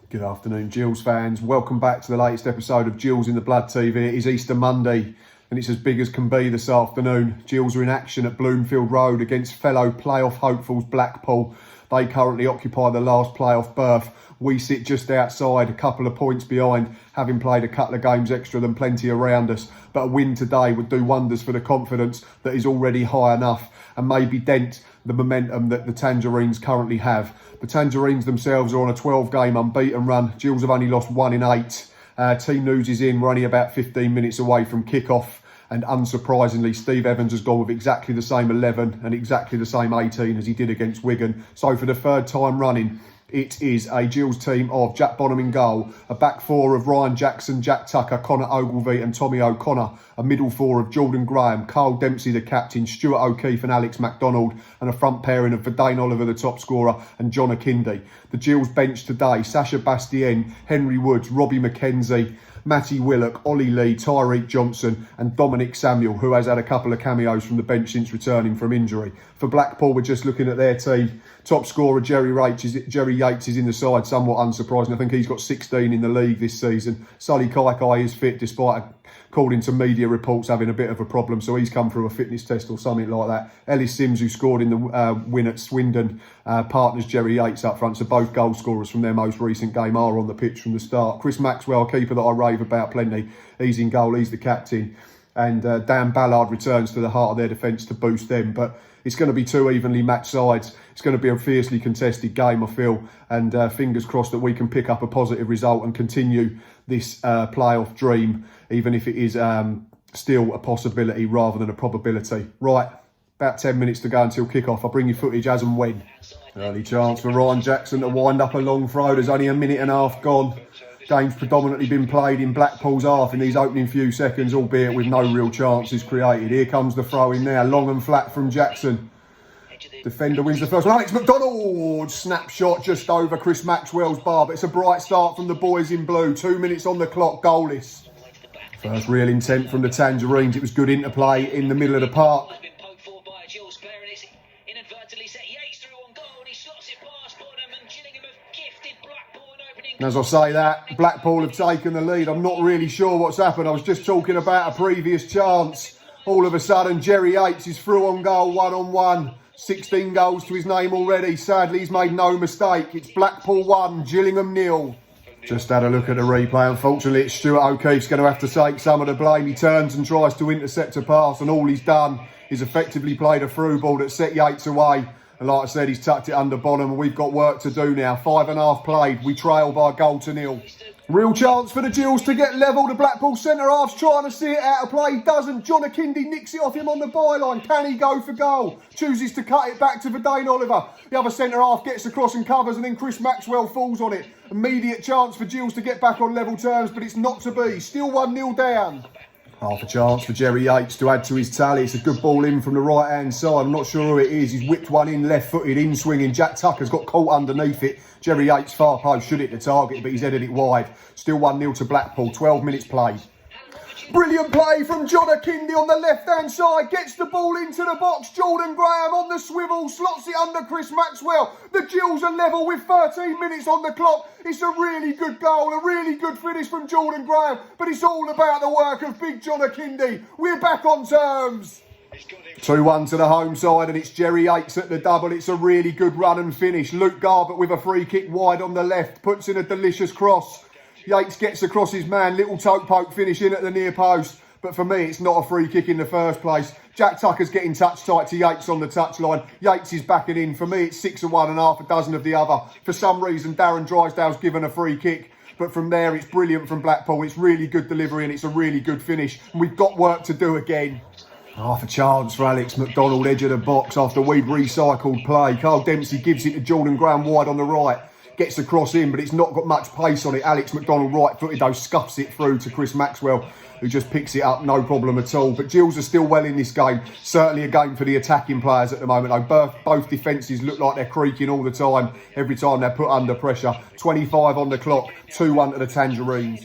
Good afternoon, Gills fans. Welcome back to the latest episode of Gills in the Blood TV. It is Easter Monday and it's as big as can be this afternoon. Gills are in action at Bloomfield Road against fellow playoff hopefuls Blackpool. They currently occupy the last playoff berth. We sit just outside, a couple of points behind, having played a couple of games extra than plenty around us. But a win today would do wonders for the confidence that is already high enough and maybe dent the momentum that the Tangerines currently have. The Tangerines themselves are on a 12-game unbeaten run. Gills have only lost 1 in 8. Team news is in. We're only about 15 minutes away from kick-off. And unsurprisingly, Steve Evans has gone with exactly the same 11 and exactly the same 18 as he did against Wigan. So for the third time running, it is a Gills team of Jack Bonham in goal, a back four of Ryan Jackson, Jack Tucker, Connor Ogilvie and Tommy O'Connor, a middle four of Jordan Graham, Carl Dempsey the captain, Stuart O'Keefe and Alex MacDonald, and a front pairing of Verdane Oliver the top scorer and John Akindi. The Gills bench today, Sacha Bastien, Henry Woods, Robbie McKenzie, Matty Willock, Ollie Lee, Tyreek Johnson and Dominic Samuel, who has had a couple of cameos from the bench since returning from injury. For Blackpool, we're just looking at their team. Top scorer Jerry Yates is in the side, somewhat unsurprising. I think he's got 16 in the league this season. Sully Kaikai is fit despite, according to media reports, having a bit of a problem. So he's come through a fitness test or something like that. Ellis Sims, who scored in the win at Swindon, partners Jerry Yates up front. So both goal scorers from their most recent game are on the pitch from the start. Chris Maxwell, a keeper that I rave about plenty, he's in goal, he's the captain. And Dan Ballard returns to the heart of their defence to boost them. But it's going to be two evenly matched sides. It's going to be a fiercely contested game, I feel. And fingers crossed that we can pick up a positive result and continue this playoff dream, even if it is still a possibility rather than a probability. Right, about 10 minutes to go until kick-off. I'll bring you footage as and when. Early chance for Ryan Jackson to wind up a long throw. There's only a minute and a half gone. Game's predominantly been played in Blackpool's half in these opening few seconds, albeit with no real chances created. Here comes the throw in now, long and flat from Jackson. Defender wins the first one. Alex MacDonald, snapshot just over Chris Maxwell's bar, but it's a bright start from the boys in blue. 2 minutes on the clock, goalless. First real intent from the Tangerines. It was good interplay in the middle of the park. And as I say that, Blackpool have taken the lead. I'm not really sure what's happened. I was just talking about a previous chance. All of a sudden, Jerry Yates is through on goal, 1-on-1. 16 goals to his name already. Sadly, he's made no mistake. It's Blackpool 1, Gillingham 0. Just had a look at the replay. Unfortunately, it's Stuart O'Keefe's going to have to take some of the blame. He turns and tries to intercept a pass, and all he's done is effectively played a through ball that set Yates away. And like I said, he's tucked it under Bonham, and we've got work to do now. 5.5 played. We trail by a goal to 0. Real chance for the Gills to get level. The Blackpool centre-half's trying to see it out of play. Doesn't. John Akindi nicks it off him on the byline. Can he go for goal? Chooses to cut it back to Verdane Oliver. The other centre-half gets across and covers, and then Chris Maxwell falls on it. Immediate chance for Gills to get back on level terms, but it's not to be. Still 1-0 down. Half a chance for Jerry Yates to add to his tally. It's a good ball in from the right-hand side. I'm not sure who it is. He's whipped one in, left-footed, in-swinging. Jack Tucker's got caught underneath it. Jerry Yates far post should hit the target, but he's headed it wide. Still 1-0 to Blackpool. 12 minutes played. Brilliant play from John Akindi on the left-hand side. Gets the ball into the box. Jordan Graham on the swivel. Slots it under Chris Maxwell. The Gills are level with 13 minutes on the clock. It's a really good goal. A really good finish from Jordan Graham. But it's all about the work of big John Akindi. We're back on terms. 2-1 to the home side, and it's Jerry Yates at the double. It's a really good run and finish. Luke Garbutt with a free kick wide on the left. Puts in a delicious cross. Yates gets across his man, little toe poke finish in at the near post. But for me, it's not a free kick in the first place. Jack Tucker's getting touch tight to Yates on the touchline. Yates is backing in. For me, it's 6 of one and half a dozen of the other. For some reason, Darren Drysdale's given a free kick. But from there, it's brilliant from Blackpool. It's really good delivery and it's a really good finish. And we've got work to do again. Half a chance for Alex MacDonald, edge of the box after we've recycled play. Carl Dempsey gives it to Jordan Graham wide on the right. Gets the cross in, but it's not got much pace on it. Alex MacDonald, right-footed though, scuffs it through to Chris Maxwell, who just picks it up, no problem at all. But Gills are still well in this game. Certainly a game for the attacking players at the moment, though. Both defences look like they're creaking all the time, every time they're put under pressure. 25 on the clock, 2-1 to the Tangerines.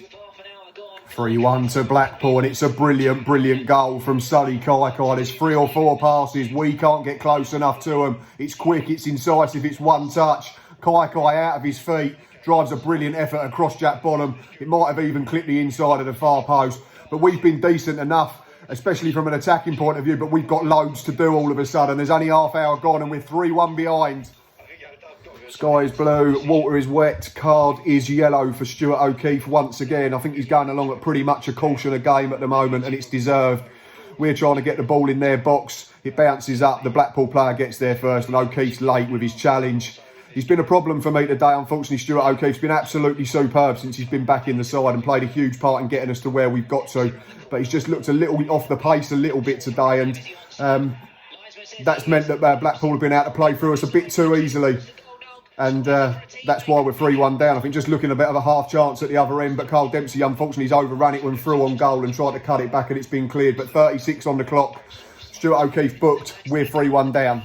3-1 to Blackpool, and it's a brilliant, brilliant goal from Sully Kaikai. There's 3 or 4 passes. We can't get close enough to them. It's quick, it's incisive, it's one touch. Kaikai out of his feet, drives a brilliant effort across Jack Bonham. It might have even clipped the inside of the far post. But we've been decent enough, especially from an attacking point of view, but we've got loads to do all of a sudden. There's only half hour gone and we're 3-1 behind. Sky is blue, water is wet, card is yellow for Stuart O'Keefe once again. I think he's going along at pretty much a caution a game at the moment, and it's deserved. We're trying to get the ball in their box. It bounces up, the Blackpool player gets there first, and O'Keefe's late with his challenge. He's been a problem for me today, unfortunately. Stuart O'Keefe's been absolutely superb since he's been back in the side and played a huge part in getting us to where we've got to. But he's just looked a little bit off the pace a little bit today, and that's meant that Blackpool have been able to play through us a bit too easily. And that's why we're 3-1 down. I think just looking a bit of a half chance at the other end, but Carl Dempsey unfortunately has overrun it when through on goal and tried to cut it back, and it's been cleared. But 36 on the clock. Stuart O'Keefe booked. We're 3-1 down.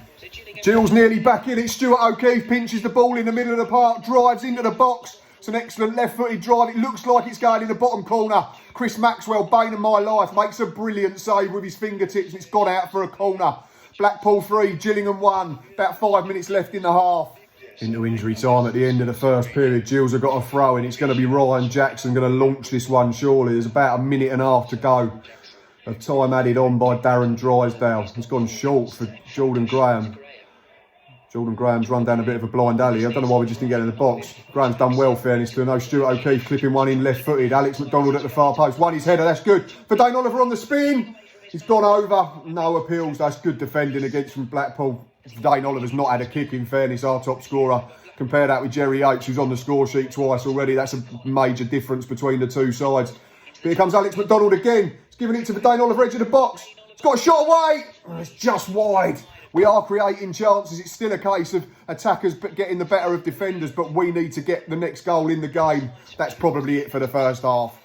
Gills nearly back in it. Stuart O'Keefe pinches the ball in the middle of the park, drives into the box. It's an excellent left-footed drive. It looks like it's going in the bottom corner. Chris Maxwell, bane of my life, makes a brilliant save with his fingertips, and it's gone out for a corner. Blackpool 3, Gillingham 1. About 5 minutes left in the half. Into injury time at the end of the first period. Gills have got a throw in. It's going to be Ryan Jackson going to launch this one, surely. There's about a minute and a half to go. Of time added on by Darren Drysdale. He's gone short for Jordan Graham. Jordan Graham's run down a bit of a blind alley. I don't know why we just didn't get in the box. Graham's done well, fairness to him. No, Stuart O'Keefe clipping one in left-footed. Alex McDonald at the far post. Won his header, that's good. For Dane Oliver on the spin. He's gone over. No appeals. That's good defending against from Blackpool. Dane Oliver's not had a kick, in fairness, our top scorer. Compare that with Jerry Yates, who's on the score sheet twice already. That's a major difference between the two sides. Here comes Alex McDonald again. He's giving it to Dane Oliver, edge of the box. He's got a shot away. Oh, it's just wide. We are creating chances. It's still a case of attackers getting the better of defenders, but we need to get the next goal in the game. That's probably it for the first half.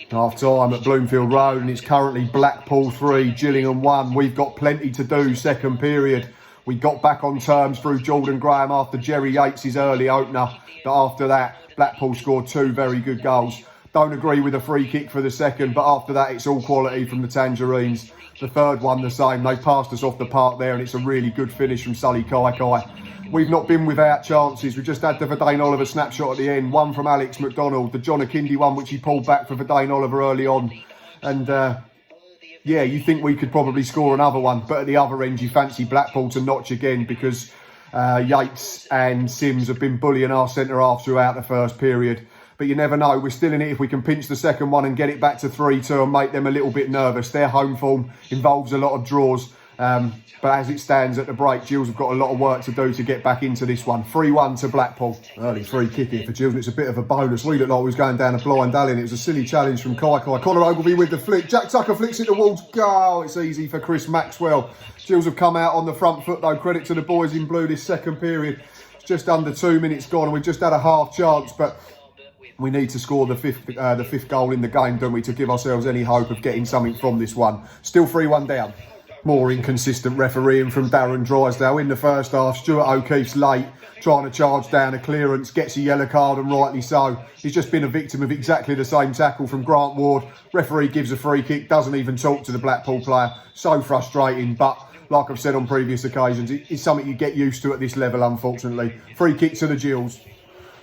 Half time at Bloomfield Road, and it's currently Blackpool 3, Gillingham 1. We've got plenty to do second period. We got back on terms through Jordan Graham after Jerry Yates' early opener. But after that, Blackpool scored 2 very good goals. Don't agree with a free kick for the second, but after that, it's all quality from the Tangerines. The third one the same. They passed us off the park there, and it's a really good finish from Sully Kaikai. We've not been without chances. We just had the Verdane Oliver snapshot at the end. One from Alex McDonald, the John Akindi one, which he pulled back for Verdane Oliver early on. And yeah, you think we could probably score another one, but at the other end, you fancy Blackpool to notch again because Yates and Sims have been bullying our centre-half throughout the first period. But you never know. We're still in it if we can pinch the second one and get it back to 3-2 and make them a little bit nervous. Their home form involves a lot of draws. But as it stands at the break, Gills have got a lot of work to do to get back into this one. 3-1 to Blackpool. Early free kick here for Gills, and it's a bit of a bonus. We looked like we was going down a blind alley, and it was a silly challenge from Kaikai. Conor Ogilvie with the flick. Jack Tucker flicks it towards goal. It's easy for Chris Maxwell. Gills have come out on the front foot, though. Credit to the boys in blue this second period. It's just under 2 minutes gone, and we've just had a half chance, but we need to score the fifth goal in the game, don't we, to give ourselves any hope of getting something from this one. Still 3-1 down. More inconsistent refereeing from Darren Drysdale. In the first half, Stuart O'Keefe's late, trying to charge down a clearance, gets a yellow card, and rightly so. He's just been a victim of exactly the same tackle from Grant Ward. Referee gives a free kick, doesn't even talk to the Blackpool player. So frustrating, but like I've said on previous occasions, it's something you get used to at this level, unfortunately. Free kick to the Gills.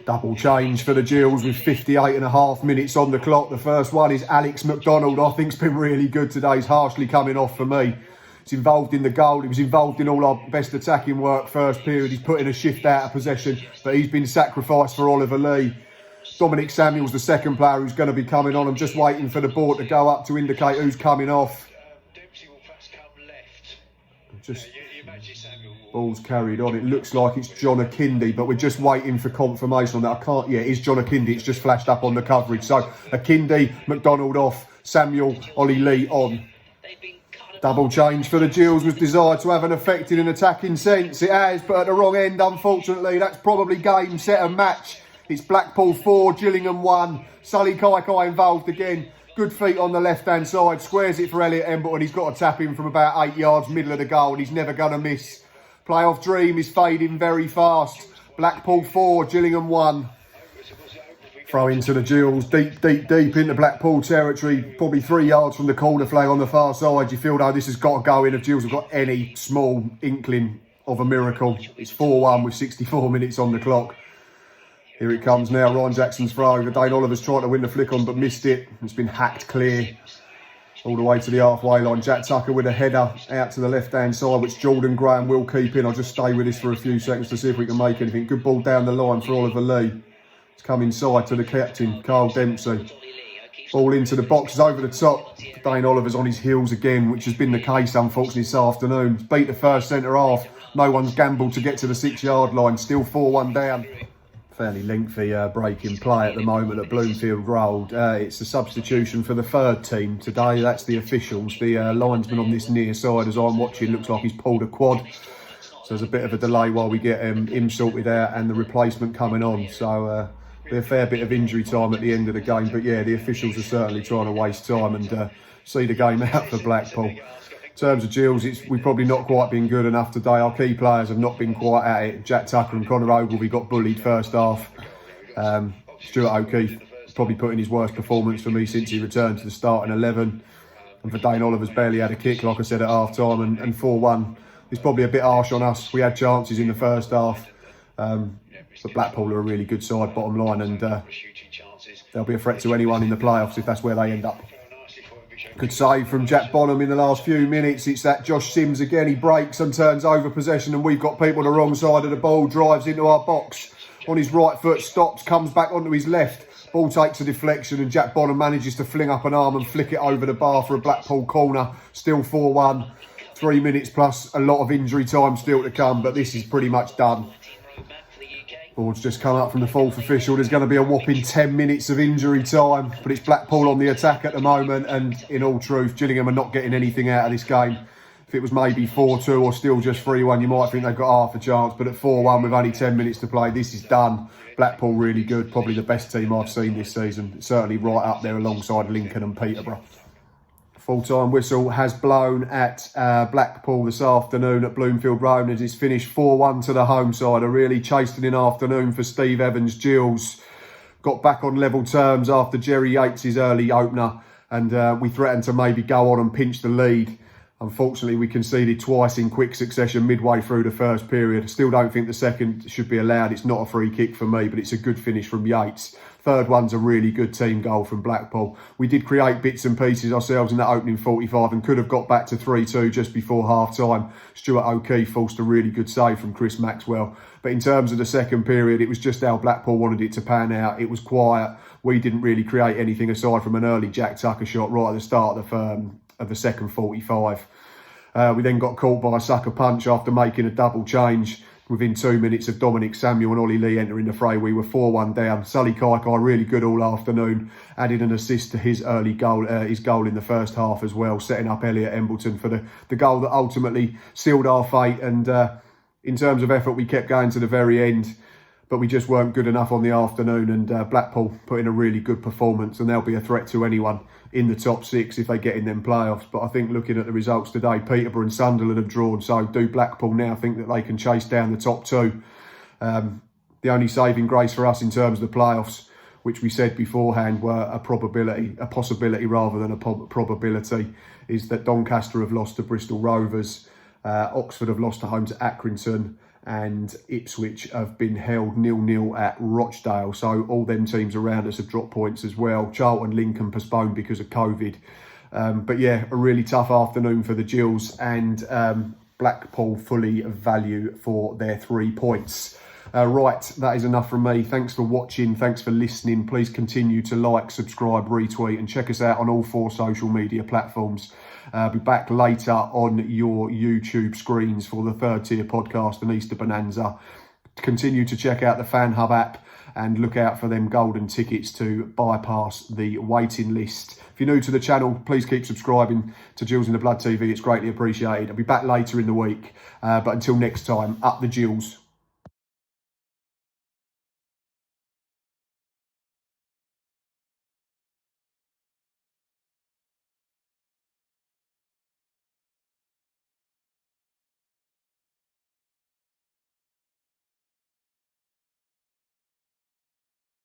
Double change for the Gills with 58.5 minutes on the clock. The first one is Alex McDonald. I think's been really good today. He's harshly coming off for me. He's involved in the goal. He was involved in all our best attacking work first period. He's put in a shift out of possession, but he's been sacrificed for Oliver Lee. Dominic Samuel's the second player who's going to be coming on. I'm just waiting for the board to go up to indicate who's coming off. Just ball's carried on. It looks like it's John Akindi, but we're just waiting for confirmation on that. I can't. Yeah, it's John Akindi. It's just flashed up on the coverage. So Akindi, McDonald off, Samuel, Ollie Lee on. Double change for the Gills was desired to have an effect in an attacking sense. It has, but at the wrong end, unfortunately. That's probably game, set and match. It's Blackpool 4, Gillingham 1. Sully Kaikai involved again. Good feet on the left-hand side. Squares it for Elliot Embleton. He's got to tap in from about 8 yards, middle of the goal, and he's never going to miss. Playoff dream is fading very fast. Blackpool 4, Gillingham 1. Throw into the Gills, deep into Blackpool territory, probably 3 yards from the corner flag on the far side. You feel, though, this has got to go in if Gills have got any small inkling of a miracle. It's 4-1 with 64 minutes on the clock. Here it comes now, Ryan Jackson's throw over. Dane Oliver's tried to win the flick on but missed it. It's been hacked clear all the way to the halfway line. Jack Tucker with a header out to the left-hand side, which Jordan Graham will keep in. I'll just stay with this for a few seconds to see if we can make anything. Good ball down the line for Oliver Lee. It's come inside to the captain, Carl Dempsey. Ball into the boxes over the top. Dane Oliver's on his heels again, which has been the case, unfortunately, this afternoon. Beat the first centre-half. No one's gambled to get to the 6-yard line. Still 4-1 down. Fairly lengthy break in play at the moment at Bloomfield Road. It's a substitution for the third team today. That's the officials. The linesman on this near side, as I'm watching, looks like he's pulled a quad. So there's a bit of a delay while we get him sorted out and the replacement coming on. So be a fair bit of injury time at the end of the game. But yeah, the officials are certainly trying to waste time and see the game out for Blackpool. In terms of Gills, we've probably not quite been good enough today. Our key players have not been quite at it. Jack Tucker and Connor Ogilvie got bullied first half. Stuart O'Keefe probably put in his worst performance for me since he returned to the starting 11. And for Dane Oliver's barely had a kick, like I said, at half time. And 4-1 is probably a bit harsh on us. We had chances in the first half. But Blackpool are a really good side, bottom line. And they'll be a threat to anyone in the playoffs if that's where they end up. Good save from Jack Bonham in the last few minutes. It's that Josh Sims again. He breaks and turns over possession, and we've got people on the wrong side of the ball. Drives into our box on his right foot, stops, comes back onto his left. Ball takes a deflection, and Jack Bonham manages to fling up an arm and flick it over the bar for a Blackpool corner. Still 4-1. 3 minutes plus a lot of injury time still to come, but this is pretty much done. Ball's just come up from the fourth official. There's going to be a whopping 10 minutes of injury time, but it's Blackpool on the attack at the moment, and in all truth, Gillingham are not getting anything out of this game. If it was maybe 4-2 or still just 3-1, you might think they've got half a chance, but at 4-1 with only 10 minutes to play, this is done. Blackpool really good, probably the best team I've seen this season, certainly right up there alongside Lincoln and Peterborough. Full-time whistle has blown at Blackpool this afternoon at Bloomfield Road as it's finished 4-1 to the home side. A really chastening afternoon for Steve Evans. Gills got back on level terms after Jerry Yates' early opener, and we threatened to maybe go on and pinch the lead. Unfortunately, we conceded twice in quick succession midway through the first period. Still don't think the second should be allowed. It's not a free kick for me, but it's a good finish from Yates. Third one's a really good team goal from Blackpool. We did create bits and pieces ourselves in that opening 45 and could have got back to 3-2 just before half-time. Stuart O'Keefe forced a really good save from Chris Maxwell. But in terms of the second period, it was just how Blackpool wanted it to pan out. It was quiet. We didn't really create anything aside from an early Jack Tucker shot right at the start of the second 45. We then got caught by a sucker punch after making a double change. Within 2 minutes of Dominic Samuel and Ollie Lee entering the fray, we were 4-1 down. Sully Kaikai really good all afternoon, added an assist to his early goal, his goal in the first half as well, setting up Elliot Embleton for the goal that ultimately sealed our fate. And in terms of effort, we kept going to the very end, but we just weren't good enough on the afternoon. And Blackpool put in a really good performance, and they'll be a threat to anyone in the top six if they get in them playoffs. But I think looking at the results today, Peterborough and Sunderland have drawn, so do Blackpool now think that they can chase down the top two. The only saving grace for us in terms of the playoffs, which we said beforehand were a possibility rather than a probability, is that Doncaster have lost to Bristol Rovers, Oxford have lost at home to Accrington, and Ipswich have been held 0-0 at Rochdale. So all them teams around us have dropped points as well. Charlton, Lincoln postponed because of COVID. But yeah, a really tough afternoon for the Gills, and Blackpool fully value for their 3 points. Right, that is enough from me. Thanks for watching. Thanks for listening. Please continue to like, subscribe, retweet, and check us out on all 4 social media platforms. I'll be back later on your YouTube screens for the Third Tier podcast and Easter Bonanza. Continue to check out the Fan Hub app and look out for them golden tickets to bypass the waiting list. If you're new to the channel, please keep subscribing to Gills in the Blood TV. It's greatly appreciated. I'll be back later in the week. But until next time, up the Gills.